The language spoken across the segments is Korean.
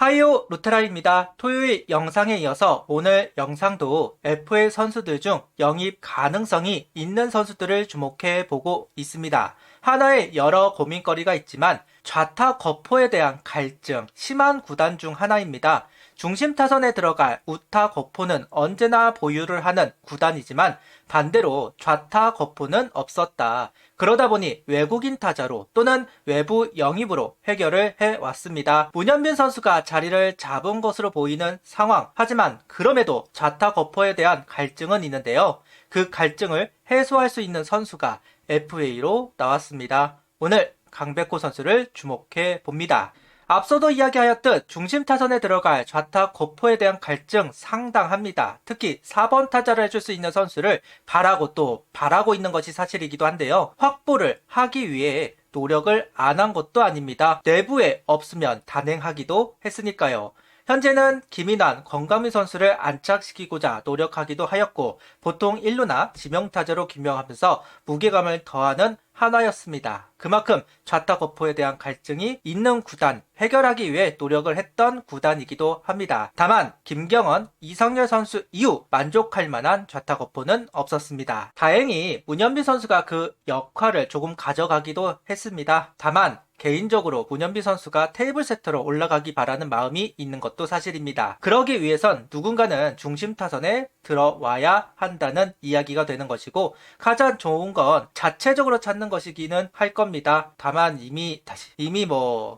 하이오 루테라입니다. 토요일 영상에 이어서 오늘 영상도 FA 선수들 중 영입 가능성이 있는 선수들을 주목해 보고 있습니다. 하나의 여러 고민거리가 있지만 좌타 거포에 대한 갈증 심한 구단 중 하나입니다. 중심 타선에 들어갈 우타 거포는 언제나 보유를 하는 구단이지만 반대로 좌타 거포는 없었다. 그러다 보니 외국인 타자로 또는 외부 영입으로 해결을 해왔습니다. 문현빈 선수가 자리를 잡은 것으로 보이는 상황. 하지만 그럼에도 좌타 거포에 대한 갈증은 있는데요. 그 갈증을 해소할 수 있는 선수가 FA로 나왔습니다. 오늘 강백호 선수를 주목해 봅니다. 앞서도 이야기하였듯 중심 타선에 들어갈 좌타 거포에 대한 갈증 상당합니다. 특히 4번 타자를 해줄 수 있는 선수를 바라고 또 바라고 있는 것이 사실이기도 한데요. 확보를 하기 위해 노력을 안 한 것도 아닙니다. 내부에 없으면 단행하기도 했으니까요. 현재는 김인환, 권강민 선수를 안착시키고자 노력하기도 하였고 보통 1루나 지명타자로 기명하면서 무게감을 더하는 하나였습니다. 그만큼 좌타 거포에 대한 갈증이 있는 구단, 해결하기 위해 노력을 했던 구단이기도 합니다. 다만 김경원, 이성열 선수 이후 만족할 만한 좌타 거포는 없었습니다. 다행히 문현빈 선수가 그 역할을 조금 가져가기도 했습니다. 다만 개인적으로 문현빈 선수가 테이블 세터로 올라가기 바라는 마음이 있는 것도 사실입니다. 그러기 위해선 누군가는 중심 타선에 들어와야 한다는 이야기가 되는 것이고 가장 좋은 건 자체적으로 찾는 것이기는 할 겁니다. 다만 이미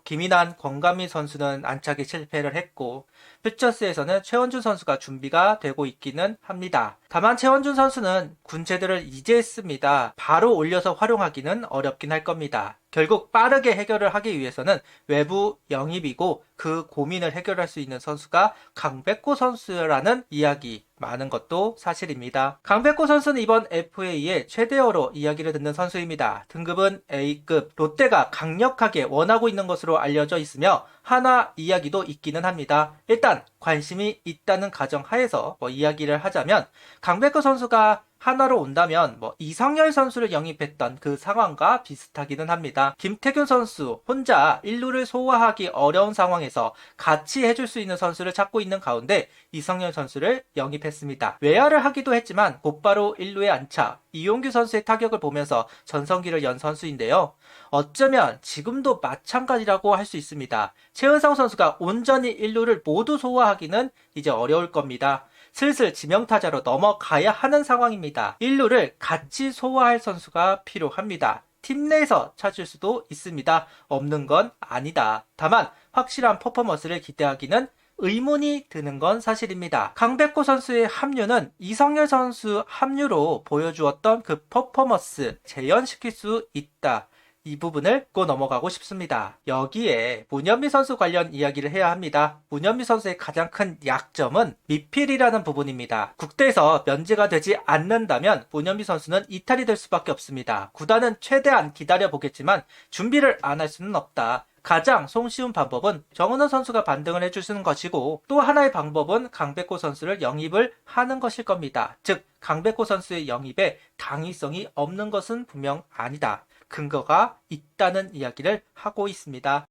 김인환, 권가민 선수는 안착에 실패를 했고 퓨처스에서는 최원준 선수가 준비가 되고 있기는 합니다. 다만 최원준 선수는 군체들을 이제 했습니다. 바로 올려서 활용하기는 어렵긴 할 겁니다. 결국 빠르게 해결을 하기 위해서는 외부 영입이고 그 고민을 해결할 수 있는 선수가 강백호 선수라는 이야기 많은 것도 사실입니다. 강백호 선수는 이번 FA의 최대어로 이야기를 듣는 선수입니다. 등급은 A급, 롯데가 강력하게 원하고 있는 것으로 알려져 있으며 하나 이야기도 있기는 합니다. 일단 관심이 있다는 가정하에서 이야기를 하자면 강백호 선수가 하나로 온다면 이성열 선수를 영입했던 그 상황과 비슷하기는 합니다. 김태균 선수 혼자 1루를 소화하기 어려운 상황에서 같이 해줄 수 있는 선수를 찾고 있는 가운데 이성열 선수를 영입했습니다. 외야를 하기도 했지만 곧바로 1루에 안착, 이용규 선수의 타격을 보면서 전성기를 연 선수인데요. 어쩌면 지금도 마찬가지라고 할 수 있습니다. 최은성 선수가 온전히 1루를 모두 소화하기는 이제 어려울 겁니다. 슬슬 지명타자로 넘어가야 하는 상황입니다. 1루를 같이 소화할 선수가 필요합니다. 팀 내에서 찾을 수도 있습니다. 없는 건 아니다. 다만 확실한 퍼포먼스를 기대하기는 의문이 드는 건 사실입니다. 강백호 선수의 합류는 이성열 선수 합류로 보여주었던 그 퍼포먼스 재현시킬 수 있다. 이 부분을 짚고 넘어가고 싶습니다. 여기에 문현미 선수 관련 이야기를 해야 합니다. 문현미 선수의 가장 큰 약점은 미필이라는 부분입니다. 국대에서 면제가 되지 않는다면 문현미 선수는 이탈이 될 수밖에 없습니다. 구단은 최대한 기다려보겠지만 준비를 안 할 수는 없다. 가장 손쉬운 방법은 정은호 선수가 반등을 해주시는 것이고 또 하나의 방법은 강백호 선수를 영입을 하는 것일 겁니다. 즉 강백호 선수의 영입에 당위성이 없는 것은 분명 아니다. 근거가 있다는 이야기를 하고 있습니다.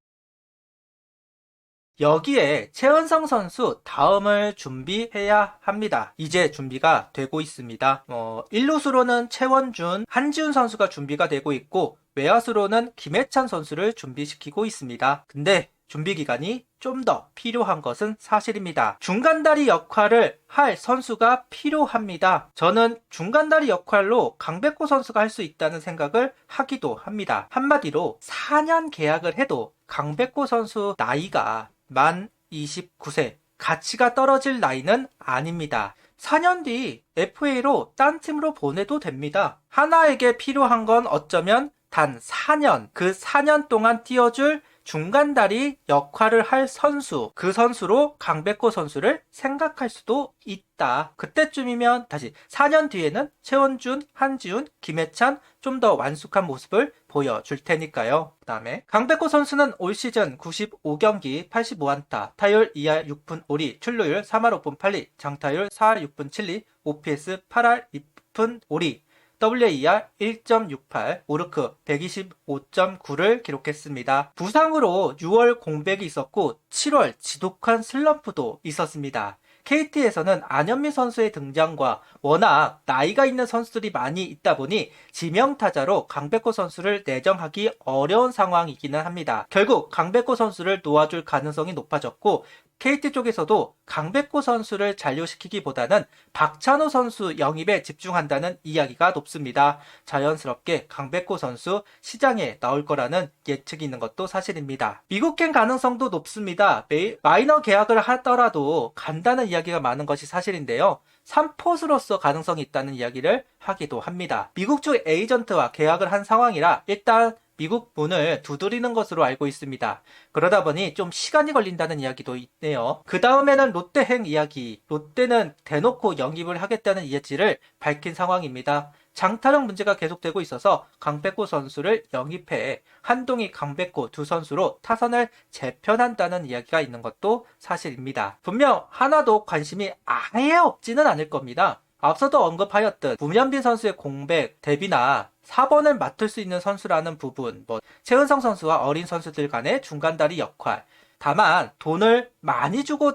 여기에 최은성 선수 다음을 준비해야 합니다. 이제 준비가 되고 있습니다. 1루수로는 최원준, 한지훈 선수가 준비가 되고 있고 외야수로는 김해찬 선수를 준비시키고 있습니다. 근데 준비 기간이 좀 더 필요한 것은 사실입니다. 중간다리 역할을 할 선수가 필요합니다. 저는 중간다리 역할로 강백호 선수가 할 수 있다는 생각을 하기도 합니다. 한마디로 4년 계약을 해도 강백호 선수 나이가 만 29세, 가치가 떨어질 나이는 아닙니다. 4년 뒤 FA로 딴 팀으로 보내도 됩니다. 하나에게 필요한 건 어쩌면 단 4년, 그 4년 동안 뛰어줄 중간다리 역할을 할 선수, 그 선수로 강백호 선수를 생각할 수도 있다. 그때쯤이면 다시 4년 뒤에는 최원준, 한지훈, 김해찬 좀 더 완숙한 모습을 보여줄 테니까요. 그 다음에 강백호 선수는 올 시즌 95경기 85안타, 타율 2할 6푼 5리, 출루율 3할 5푼 8리, 장타율 4할 6푼 7리, OPS 8할 2푼 5리, WAR 1.68, 오르크 125.9를 기록했습니다. 부상으로 6월 공백이 있었고 7월 지독한 슬럼프도 있었습니다. KT에서는 안현미 선수의 등장과 워낙 나이가 있는 선수들이 많이 있다 보니 지명타자로 강백호 선수를 내정하기 어려운 상황이기는 합니다. 결국 강백호 선수를 놓아줄 가능성이 높아졌고 KT 쪽에서도 강백호 선수를 잔류시키기보다는 박찬호 선수 영입에 집중한다는 이야기가 높습니다. 자연스럽게 강백호 선수 시장에 나올 거라는 예측이 있는 것도 사실입니다. 미국행 가능성도 높습니다. 마이너 계약을 하더라도 간다는 이야기가 많은 것이 사실인데요. 3포수로서 가능성이 있다는 이야기를 하기도 합니다. 미국 쪽 에이전트와 계약을 한 상황이라 일단 미국 문을 두드리는 것으로 알고 있습니다. 그러다 보니 좀 시간이 걸린다는 이야기도 있네요. 그 다음에는 롯데행 이야기. 롯데는 대놓고 영입을 하겠다는 예지를 밝힌 상황입니다. 장타력 문제가 계속되고 있어서 강백호 선수를 영입해 한동희, 강백호 두 선수로 타선을 재편한다는 이야기가 있는 것도 사실입니다. 분명 하나도 관심이 아예 없지는 않을 겁니다. 앞서도 언급하였듯 문현빈 선수의 공백 대비나 4번을 맡을 수 있는 선수라는 부분, 최은성 선수와 어린 선수들 간의 중간다리 역할, 다만 돈을 많이 주고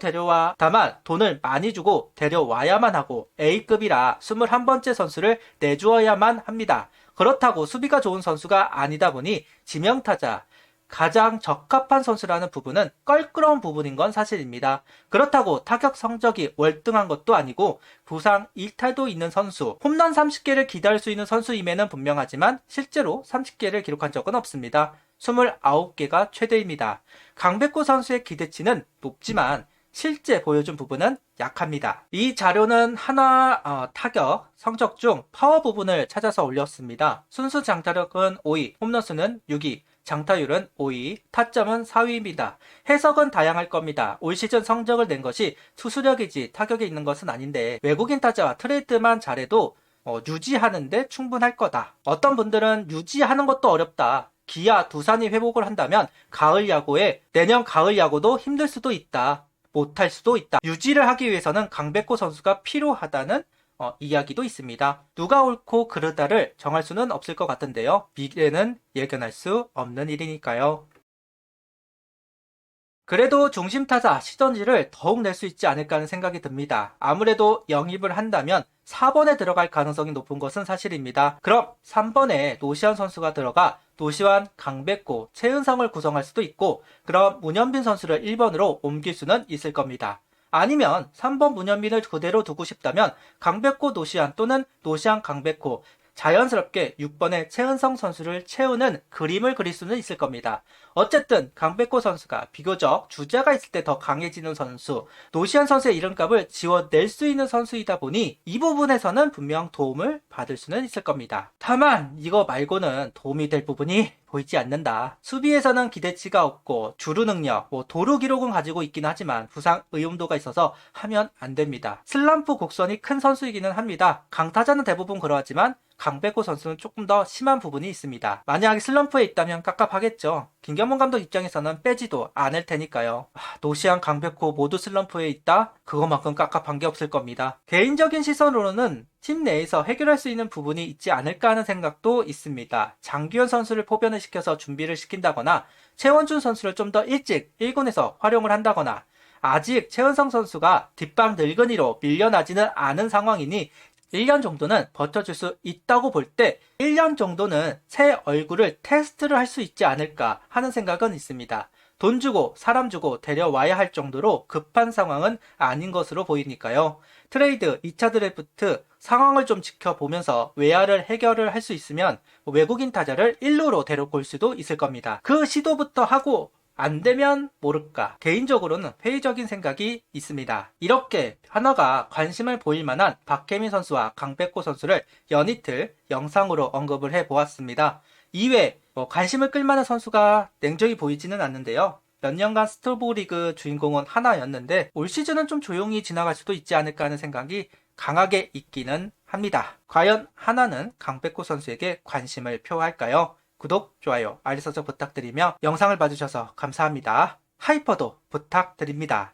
데려와야만 하고 A급이라 21번째 선수를 내주어야만 합니다. 그렇다고 수비가 좋은 선수가 아니다 보니 지명타자, 가장 적합한 선수라는 부분은 껄끄러운 부분인 건 사실입니다. 그렇다고 타격 성적이 월등한 것도 아니고 부상 일탈도 있는 선수, 홈런 30개를 기다릴 수 있는 선수임에는 분명하지만 실제로 30개를 기록한 적은 없습니다. 29개가 최대입니다. 강백호 선수의 기대치는 높지만 실제 보여준 부분은 약합니다. 이 자료는 하나 타격 성적 중 파워 부분을 찾아서 올렸습니다. 순수 장타력은 5위, 홈런수는 6위, 장타율은 5위, 타점은 4위입니다. 해석은 다양할 겁니다. 올 시즌 성적을 낸 것이 투수력이지 타격에 있는 것은 아닌데 외국인 타자와 트레이드만 잘해도 유지하는데 충분할 거다. 어떤 분들은 유지하는 것도 어렵다. 기아, 두산이 회복을 한다면 내년 가을 야구도 힘들 수도 있다. 못할 수도 있다. 유지를 하기 위해서는 강백호 선수가 필요하다는 이야기도 있습니다. 누가 옳고 그르다를 정할 수는 없을 것 같은데요. 미래는 예견할 수 없는 일이니까요. 그래도 중심타자 시전지를 더욱 낼 수 있지 않을까 하는 생각이 듭니다. 아무래도 영입을 한다면 4번에 들어갈 가능성이 높은 것은 사실입니다. 그럼 3번에 노시환 선수가 들어가 노시환, 강백호, 최은성을 구성할 수도 있고 그럼 문현빈 선수를 1번으로 옮길 수는 있을 겁니다. 아니면 3번 문현빈을 그대로 두고 싶다면 강백호, 노시환 또는 노시환, 강백호 자연스럽게 6번에 최은성 선수를 채우는 그림을 그릴 수는 있을 겁니다. 어쨌든 강백호 선수가 비교적 주자가 있을 때 더 강해지는 선수, 노시환 선수의 이름값을 지워낼 수 있는 선수이다 보니 이 부분에서는 분명 도움을 받을 수는 있을 겁니다. 다만 이거 말고는 도움이 될 부분이 보이지 않는다. 수비에서는 기대치가 없고 주루 능력, 도루 기록은 가지고 있긴 하지만 부상 의용도가 있어서 하면 안 됩니다. 슬럼프 곡선이 큰 선수이기는 합니다. 강타자는 대부분 그러하지만 강백호 선수는 조금 더 심한 부분이 있습니다. 만약에 슬럼프에 있다면 깝깝하겠죠. 김경문 감독 입장에서는 빼지도 않을 테니까요. 노시환, 강백호 모두 슬럼프에 있다? 그것만큼 깝깝한 게 없을 겁니다. 개인적인 시선으로는 팀 내에서 해결할 수 있는 부분이 있지 않을까 하는 생각도 있습니다. 장규현 선수를 포변을 시켜서 준비를 시킨다거나 최원준 선수를 좀 더 일찍 1군에서 활용을 한다거나 아직 최은성 선수가 뒷방 늙은이로 밀려나지는 않은 상황이니 1년 정도는 버텨줄 수 있다고 볼 때 1년 정도는 새 얼굴을 테스트를 할 수 있지 않을까 하는 생각은 있습니다. 돈 주고 사람 주고 데려와야 할 정도로 급한 상황은 아닌 것으로 보이니까요. 트레이드, 2차 드래프트 상황을 좀 지켜보면서 외야를 해결을 할 수 있으면 외국인 타자를 1루로 데려올 수도 있을 겁니다. 그 시도부터 하고 안 되면 모를까. 개인적으로는 회의적인 생각이 있습니다. 이렇게 하나가 관심을 보일 만한 박혜민 선수와 강백호 선수를 연이틀 영상으로 언급을 해보았습니다. 이외 관심을 끌만한 선수가 냉정히 보이지는 않는데요. 몇 년간 스토브리그 주인공은 하나였는데 올 시즌은 좀 조용히 지나갈 수도 있지 않을까 하는 생각이 강하게 있기는 합니다. 과연 하나는 강백호 선수에게 관심을 표할까요? 구독, 좋아요, 알림 설정 부탁드리며 영상을 봐주셔서 감사합니다. 하이퍼도 부탁드립니다.